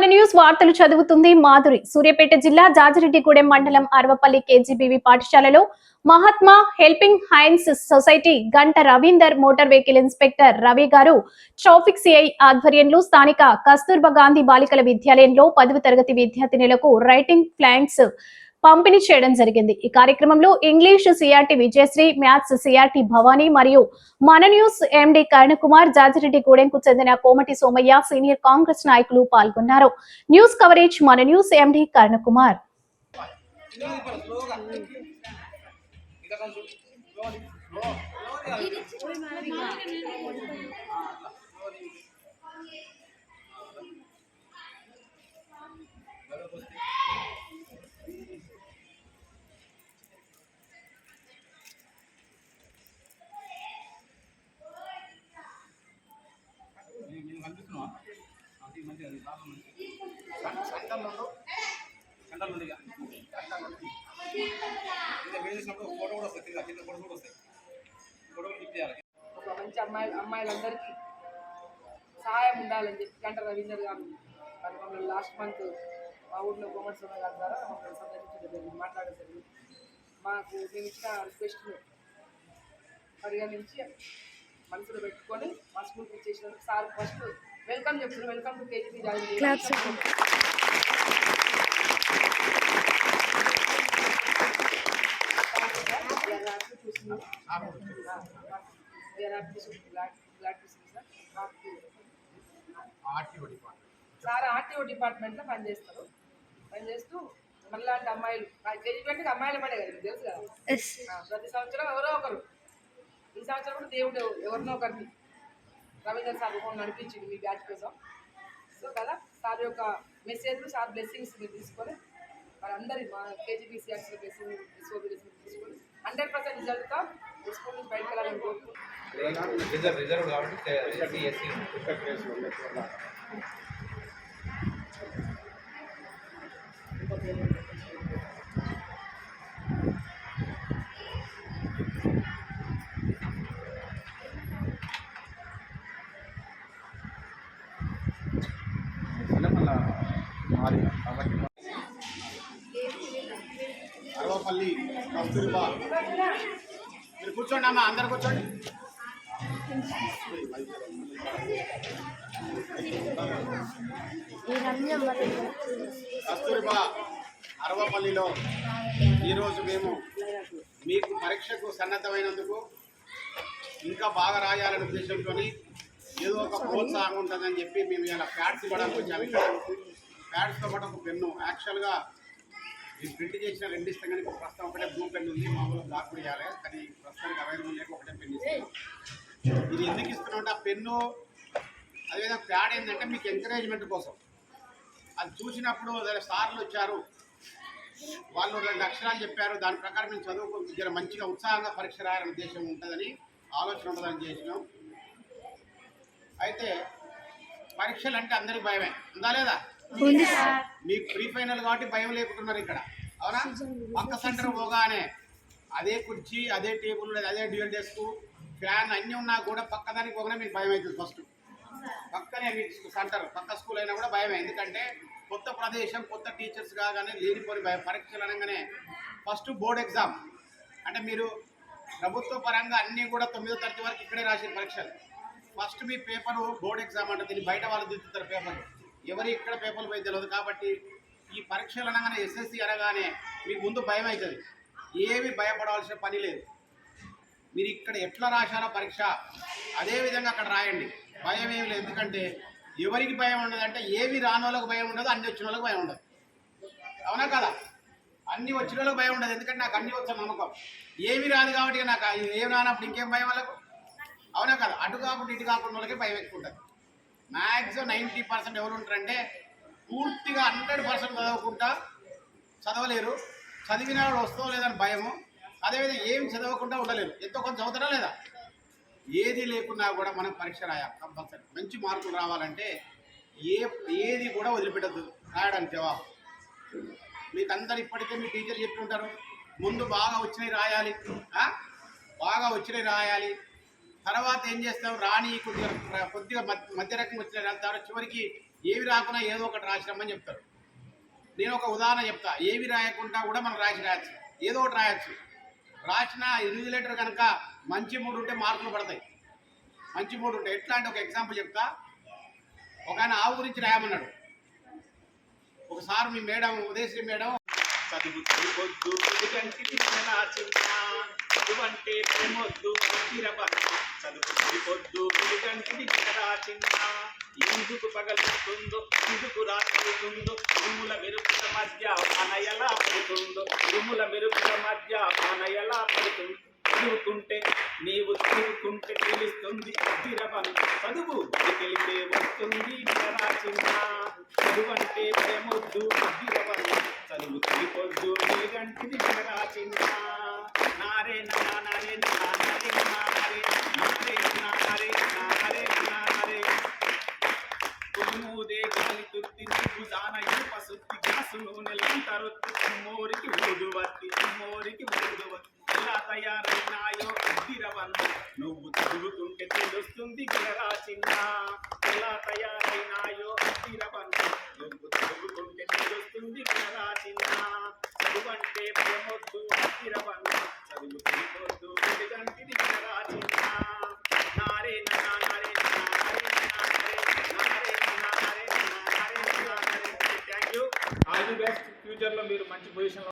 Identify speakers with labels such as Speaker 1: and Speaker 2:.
Speaker 1: మన న్యూస్ వార్తలు చదువుతుంది మాధురి. సూర్యాపేట జిల్లా జాజిరెడ్డిగూడెం మండలం అరవపల్లి కేజీబీవీ పాఠశాలలో మహాత్మా హెల్పింగ్ హ్యాండ్స్ సొసైటీ గంట Ravinder motor vehicle inspector Ravi గారు ట్రాఫిక్ సిఐ ఆధ్వర్యంలో స్థానిక కస్తూర్బా గాంధీ బాలికల విద్యాలయంలో 10వ తరగతి విద్యార్థినులకు రైటింగ్ ఫ్లాంక్స్ పంపిణీ చేయడం జరిగింది. ఈ కార్యక్రమంలో English CRT Vijayasri, maths CRT Bhavani మరియు మన న్యూస్ ఎండి కరుణకుమార్, జాజిరెడ్డిగూడెంకు చెందిన కోమటి సోమయ్య, సీనియర్ కాంగ్రెస్ నాయకులు పాల్గొన్నారు. న్యూస్ కవరేజ్ మన న్యూస్ ఎండి కరుణకుమార్.
Speaker 2: ఒక మంచి అమ్మాయిలందరికీ సహాయం ఉండాలని చెప్పి గంట రవీందర్ గారు మమ్మల్ని లాస్ట్ మంత్ మా ఊళ్ళో కోమటి సోమ గారి ద్వారా మమ్మల్ని సందర్శించడం మాట్లాడేసరికి మాకు మేము ఇచ్చిన రిక్వెస్ట్ను పరిగణించి మనసులో పెట్టుకొని మా స్కూల్కి ఇచ్చేసినందుకు సార్ ఫస్ట్ వెల్కమ్ చెప్తున్నాను. Welcome to KGB Jaji Reddy. Sir RTO డిపార్ట్మెంట్లో పనిచేస్తూ మనలాంటి అమ్మాయిలు కేజీబీ అంటే అమ్మాయిల పడే కదా, తెలుసు కదా. ప్రతి సంవత్సరం ఎవరో ఒకరు, ఈ సంవత్సరం కూడా దేవుడు ఎవరినో ఒకరిని రవీంద్ర సార్ నడిపించింది మీ బ్యాచ్ కోసం. సో కదా సార్ యొక్క మెసేజ్లు, సార్ బ్లెస్సింగ్స్ మీరు తీసుకొని వాళ్ళందరి మా కేజీబీసీఆర్సీ బ్లెస్సింగ్ తీసుకొని 100% రిజల్ట్తో స్కూల్ నుంచి బయటకు వెళ్ళాలని కోరుకుంటున్నాను.
Speaker 3: అరవపల్లి కస్తూర్బా, మీరు కూర్చోండి అమ్మా, అందరు కూర్చోండి. కస్తూర్బా అరవపల్లిలో ఈరోజు మేము మీకు పరీక్షకు సన్నద్ధమైనందుకు, ఇంకా బాగా రాయాలనే ఉద్దేశంతో ఏదో ఒక ప్రోత్సాహం ఉంటుందని చెప్పి మేము ఇలా ప్యాడ్స్ ఇవ్వడానికి వచ్చాము. ఇక్కడ ప్యాడ్స్తో పాటు ఒక పెన్ను, యాక్చువల్గా ఇది ప్రింట్ చేసిన 2 ఇస్తాం, కానీ ప్రస్తుతం ఒకటే బ్లూ పెన్ ఉంది, మామూలుగా బ్లాక్ కూడా ఇవ్వాలి, కానీ ప్రస్తుతానికి అవైలబుల్ లేక ఒకటే పెన్ ఇస్తున్నాం. ఇది ఎందుకు ఇస్తున్నామంటే ఆ పెన్ను అదేవిధంగా ప్యాడ్ ఏంటంటే మీకు ఎంకరేజ్మెంట్ కోసం. అది చూసినప్పుడు సార్లు వచ్చారు, వాళ్ళు 2 అక్షరాలు చెప్పారు, దాని ప్రకారం మేము చదువుకు మంచిగా ఉత్సాహంగా పరీక్ష రాయాలనే ఉద్దేశం ఉంటుందని, ఆలోచన ఉంటుందని చేసినాం. అయితే పరీక్షలు అంటే అందరికి భయమే ఉందా లేదా? మీకు ప్రీ ఫైనల్ కాబట్టి భయం లేకుంటున్నారు ఇక్కడ, అవునా? పక్క సెంటర్ పోగానే అదే కుర్చీ, అదే టేబుల్, అదే డ్యూయల్ డెస్క్, ఫ్యాన్ అన్నీ ఉన్నా కూడా పక్కదానికి పోగానే మీకు భయం అవుతుంది. ఫస్ట్ పక్కనే మీకు సెంటర్, పక్క స్కూల్ అయినా కూడా భయమే. ఎందుకంటే కొత్త ప్రదేశం, కొత్త టీచర్స్ కాగానే లేనిపోని భయం. పరీక్షలు అనగానే ఫస్ట్ బోర్డ్ ఎగ్జామ్ అంటే మీరు ప్రభుత్వ పరంగా అన్నీ కూడా 9వ తరగతి వరకు ఇక్కడే రాసిన పరీక్షలు. ఫస్ట్ మీ పేపరు బోర్డ్ ఎగ్జామ్ అంటే దీన్ని బయట వాళ్ళు దిద్దుతారు పేపర్, ఎవరు ఇక్కడ పేపర్లు పోయి తెలియదు. కాబట్టి ఈ పరీక్షలు అనగానే, ఎస్ఎస్సి అనగానే మీకు ముందు భయం అవుతుంది. ఏమి భయపడవలసిన పని లేదు. మీరు ఇక్కడ ఎట్లా రాశారో పరీక్ష అదేవిధంగా అక్కడ రాయండి, భయం ఏమి లేదు. ఎందుకంటే ఎవరికి భయం ఉండదంటే, ఏవి రాని వాళ్ళకి భయం ఉండదు, అన్ని వచ్చిన వాళ్ళకి భయం ఉండదు, అవునా కదా? అన్ని వచ్చిన వాళ్ళకి భయం ఉండదు, ఎందుకంటే నాకు అన్ని వచ్చాను నమ్మకం. ఏమి రాదు కాబట్టి నాకు ఏమి రానప్పుడు ఇంకేం భయం వాళ్ళకు, అవునా కదా? అటు కాకుండా ఇటు కాకుండా వాళ్ళకి భయం ఎక్కువ ఉంటుంది. మ్యాక్సిమం 90% ఎవరు ఉంటారంటే పూర్తిగా 100% చదవకుండా చదవలేరు, చదివిన వాళ్ళు వస్తావు లేదని భయము, అదేవిధంగా ఏం చదవకుండా ఉండలేరు. ఎంతో కొంత చదువుతారా లేదా? ఏది లేకున్నా కూడా మనం పరీక్ష రాయాలి కంపల్సరీ. మంచి మార్కులు రావాలంటే ఏది కూడా వదిలిపెట్టద్దు రాయడానికి జవాబు. మీకు అందరు ఇప్పటికే మీ టీచర్ చెప్తుంటారు, ముందు బాగా వచ్చినవి రాయాలి, బాగా వచ్చినవి రాయాలి. తర్వాత ఏం చేస్తాం, రాని కొద్దిగా మధ్య రకం వచ్చిన తర్వాత చివరికి ఏవి రాకున్నా ఏదో ఒకటి రాసిరమ్మని చెప్తారు. నేను ఒక ఉదాహరణ చెప్తా. ఏవి రాయకుండా కూడా మనం రాయచ్చు, ఏదో ఒకటి రాయొచ్చు. రాసిన ఇన్విజిలేటర్ కనుక మంచి మూడు ఉంటే మార్కులు పడతాయి. మంచి మూడు ఉంటే ఎట్లా అంటే ఒక ఎగ్జాంపుల్ చెప్తా. ఒక ఆయన ఆవు గురించి రాయమన్నాడు. ఒకసారి మీ మేడం ఉదయశ్రీ మేడం
Speaker 4: చదువు పొద్దు కంటికి చదువంటే ప్రేమొద్దు చదువు పొద్దు కంటికి చిన్న ఎందుకు పగలుతుందో ఎందుకు రాత్రుతుందో ఉరుముల మెరుపుల మధ్య మన ఎలా పడుతుందో ఉరుముల మెరుపుల మధ్య మన ఎలా పడుతుందో చదువుకుంటే నీవు చదువుకుంటే తెలుస్తుంది అద్దిరవను చదువు తెలిపే వస్తుంది చిన్న చదువంటే ప్రేమొద్దు అద్దిరవను చదువు తెలిపొద్దు నీగంటిది చిన్న నారే నారే నారే నారే నారే నారే నారే నారే కొనుమూదే గాలి తుత్తి నీకు దాన ఇనుప సుత్తి గ్యాసు నూనెలంతరొత్తి మోరికి ఊదువత్తి మోరికి ఊదువత్తి ఎలా తయారైనాయో అద్దిరవన్ను నువ్వు చదువుతుంటే తెలుస్తుంది చిన్న